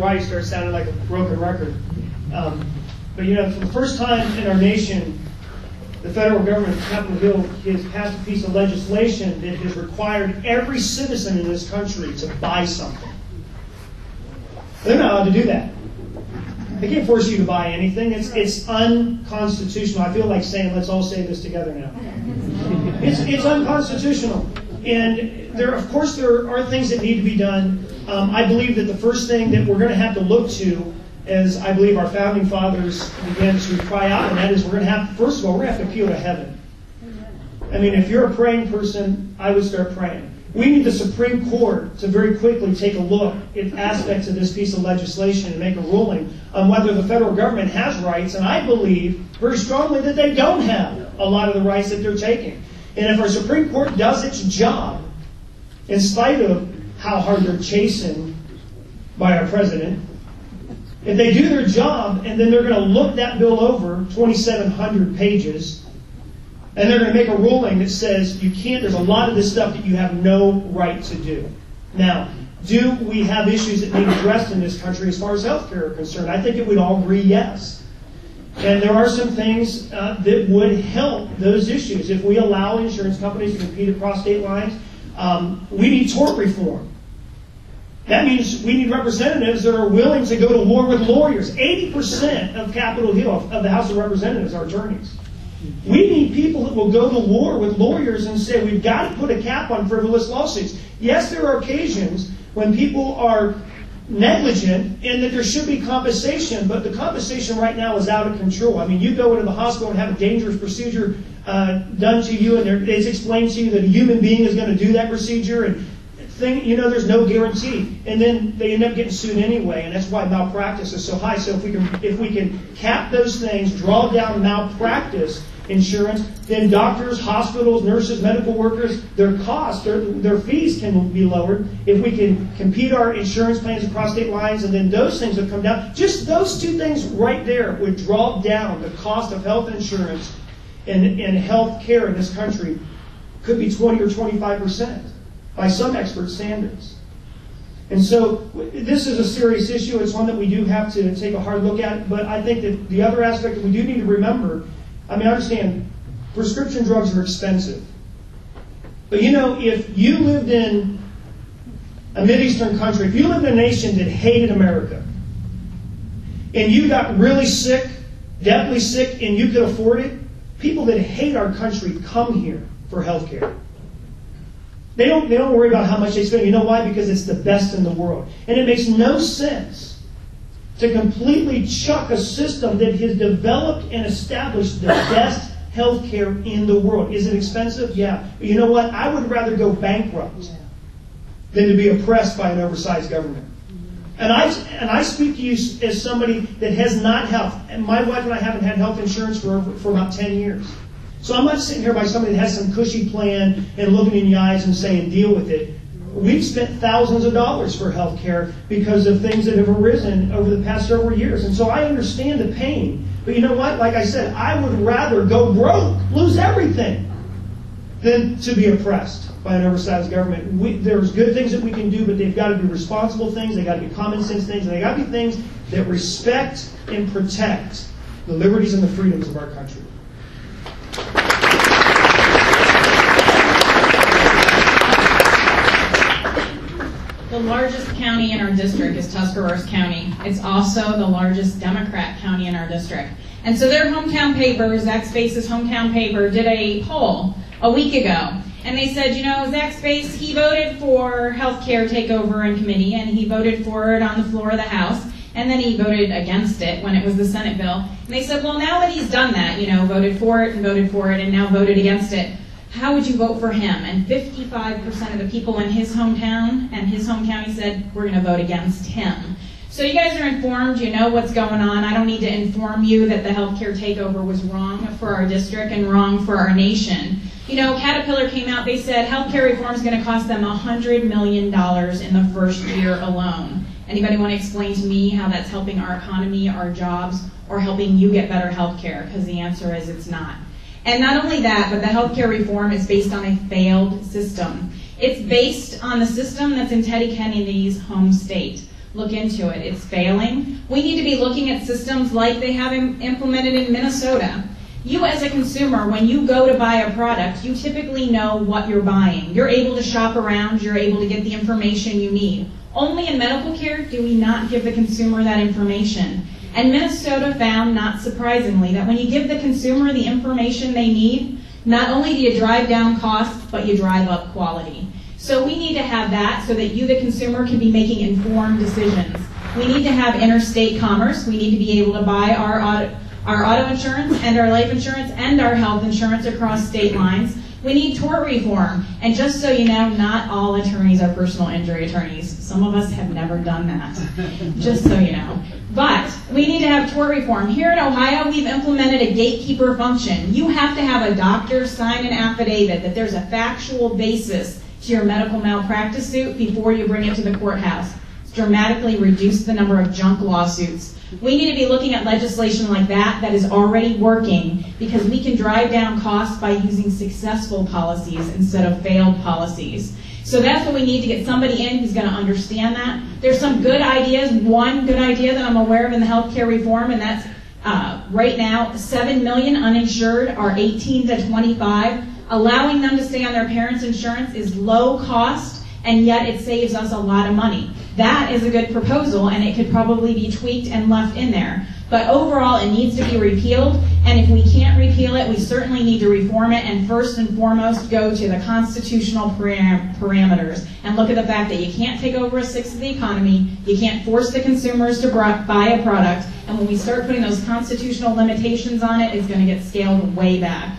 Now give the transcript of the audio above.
why he starts sounding like a broken record. But you know, for the first time in our nation, the federal government, Capitol Hill, has passed a piece of legislation that has required every citizen in this country to buy something. They're not allowed to do that. They can't force you to buy anything. It's unconstitutional. I feel like saying, let's all say this together now. It's unconstitutional. And of course, there are things that need to be done. I believe that the first thing that we're going to have to look to, as I believe our founding fathers began to cry out, and that is we're going to have, first of all, we're going to have to appeal to heaven. I mean, if you're a praying person, I would start praying. We need the Supreme Court to very quickly take a look at aspects of this piece of legislation and make a ruling on whether the federal government has rights, and I believe very strongly that they don't have a lot of the rights that they're taking. And if our Supreme Court does its job, in spite of how hard they're chasing by our president, if they do their job and then they're going to look that bill over, 2,700 pages, and they're going to make a ruling that says you can't, there's a lot of this stuff that you have no right to do. Now, do we have issues that need addressed in this country as far as health care are concerned? I think it would all agree yes. And there are some things that would help those issues. If we allow insurance companies to compete across state lines, we need tort reform. That means we need representatives that are willing to go to war with lawyers. 80% of Capitol Hill, of the House of Representatives, are attorneys. We need people that will go to war with lawyers and say, we've got to put a cap on frivolous lawsuits. Yes, there are occasions when people are negligent and that there should be compensation, but the compensation right now is out of control. I mean, you go into the hospital and have a dangerous procedure done to you, and it's explained to you that a human being is going to do that procedure, and there's no guarantee. And then they end up getting sued anyway, and that's why malpractice is so high. So if we can cap those things, draw down malpractice insurance, then doctors, hospitals, nurses, medical workers, their costs, their fees can be lowered. If we can compete our insurance plans across state lines, and then those things will come down. Just those two things right there would draw down the cost of health insurance and health care in this country. Could be 20 or 25% by some expert standards. And so this is a serious issue. It's one that we do have to take a hard look at. But I think that the other aspect that we do need to remember, I mean, I understand prescription drugs are expensive. But you know, if you lived in a Mideastern country, if you lived in a nation that hated America, and you got really sick, deathly sick, and you could afford it, people that hate our country come here for health care. They don't worry about how much they spend. You know why? Because it's the best in the world. And it makes no sense to completely chuck a system that has developed and established the best health care in the world. Is it expensive? Yeah. But you know what? I would rather go bankrupt than to be oppressed by an oversized government. And I speak to you as somebody that has not health. And my wife and I haven't had health insurance for about 10 years. So I'm not sitting here by somebody that has some cushy plan and looking in the eyes and saying, deal with it. We've spent thousands of dollars for health care because of things that have arisen over the past several years. And so I understand the pain. But you know what? Like I said, I would rather go broke, lose everything, than to be oppressed by an oversized government. There's good things that we can do, but they've got to be responsible things. They've got to be common sense things. And they've got to be things that respect and protect the liberties and the freedoms of our country. The largest county in our district is Tuscarawas County. It's also the largest Democrat county in our district. And so their hometown paper, Zach Space's hometown paper, did a poll a week ago. And they said, you know, Zach Space, he voted for health care takeover in committee, and he voted for it on the floor of the House, and then he voted against it when it was the Senate bill. And they said, well, now that he's done that, you know, voted for it, and now voted against it, how would you vote for him? And 55% of the people in his hometown and his home county said, we're going to vote against him. So you guys are informed, you know what's going on. I don't need to inform you that the healthcare takeover was wrong for our district and wrong for our nation. You know, Caterpillar came out, they said healthcare reform is going to cost them $100 million in the first year alone. Anybody want to explain to me how that's helping our economy, our jobs, or helping you get better healthcare? Because the answer is it's not. And not only that, but the healthcare reform is based on a failed system. It's based on the system that's in Teddy Kennedy's home state. look into it. It's failing. We need to be looking at systems like they have implemented in Minnesota. You as a consumer, when you go to buy a product, you typically know what you're buying. You're able to shop around, you're able to get the information you need. Only in medical care do we not give the consumer that information. And Minnesota found, not surprisingly, that when you give the consumer the information they need, not only do you drive down costs, but you drive up quality. So we need to have that so that you, the consumer, can be making informed decisions. We need to have interstate commerce. We need to be able to buy our auto insurance and our life insurance and our health insurance across state lines. We need tort reform. And just so you know, not all attorneys are personal injury attorneys. Some of us have never done that, just so you know. But we need to have tort reform. Here in Ohio, we've implemented a gatekeeper function. You have to have a doctor sign an affidavit that there's a factual basis to your medical malpractice suit before you bring it to the courthouse. It's dramatically reduced the number of junk lawsuits. We need to be looking at legislation like that is already working, because we can drive down costs by using successful policies instead of failed policies. So that's what we need to get somebody in who's going to understand that. There's some good ideas. One good idea that I'm aware of in the healthcare reform, and that's right now 7 million uninsured are 18 to 25. Allowing them to stay on their parents' insurance is low cost, and yet it saves us a lot of money. That is a good proposal, and it could probably be tweaked and left in there. But overall, it needs to be repealed, and if we can't repeal it, we certainly need to reform it, and first and foremost, go to the constitutional parameters and look at the fact that you can't take over a sixth of the economy, you can't force the consumers to buy a product, and when we start putting those constitutional limitations on it, it's going to get scaled way back.